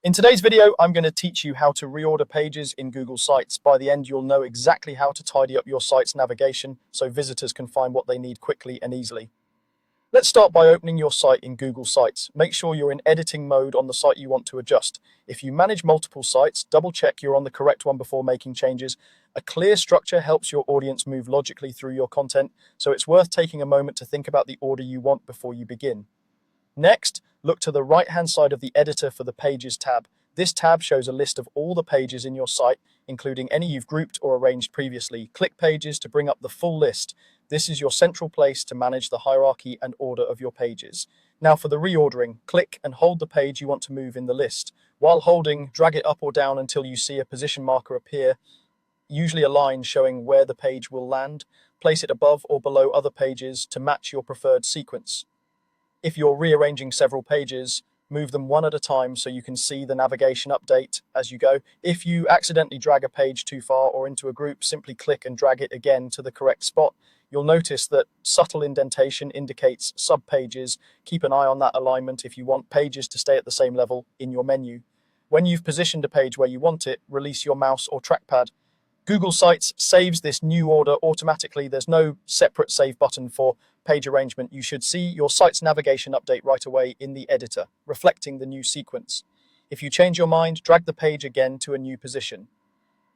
In today's video, I'm going to teach you how to reorder pages in Google Sites. By the end, you'll know exactly how to tidy up your site's navigation so visitors can find what they need quickly and easily. Let's start by opening your site in Google Sites. Make sure you're in editing mode on the site you want to adjust. If you manage multiple sites, double check you're on the correct one before making changes. A clear structure helps your audience move logically through your content, so it's worth taking a moment to think about the order you want before you begin. Next, look to the right-hand side of the editor for the Pages tab. This tab shows a list of all the pages in your site, including any you've grouped or arranged previously. Click Pages to bring up the full list. This is your central place to manage the hierarchy and order of your pages. Now for the reordering, click and hold the page you want to move in the list. While holding, drag it up or down until you see a position marker appear, usually a line showing where the page will land. Place it above or below other pages to match your preferred sequence. If you're rearranging several pages, move them one at a time so you can see the navigation update as you go. If you accidentally drag a page too far or into a group, simply click and drag it again to the correct spot. You'll notice that subtle indentation indicates sub-pages. Keep an eye on that alignment if you want pages to stay at the same level in your menu. When you've positioned a page where you want it, release your mouse or trackpad. Google Sites saves this new order automatically. There's no separate save button for page arrangement. You should see your site's navigation update right away in the editor, reflecting the new sequence. If you change your mind, drag the page again to a new position.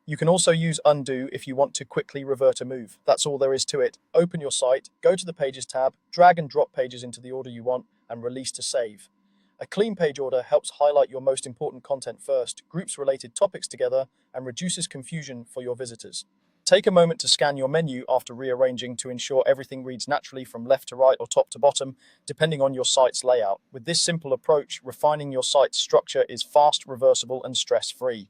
You can also use undo if you want to quickly revert a move. That's all there is to it. Open your site, go to the Pages tab, drag and drop pages into the order you want, and release to save. A clean page order helps highlight your most important content first, groups related topics together, and reduces confusion for your visitors. Take a moment to scan your menu after rearranging to ensure everything reads naturally from left to right or top to bottom, depending on your site's layout. With this simple approach, refining your site's structure is fast, reversible, and stress-free.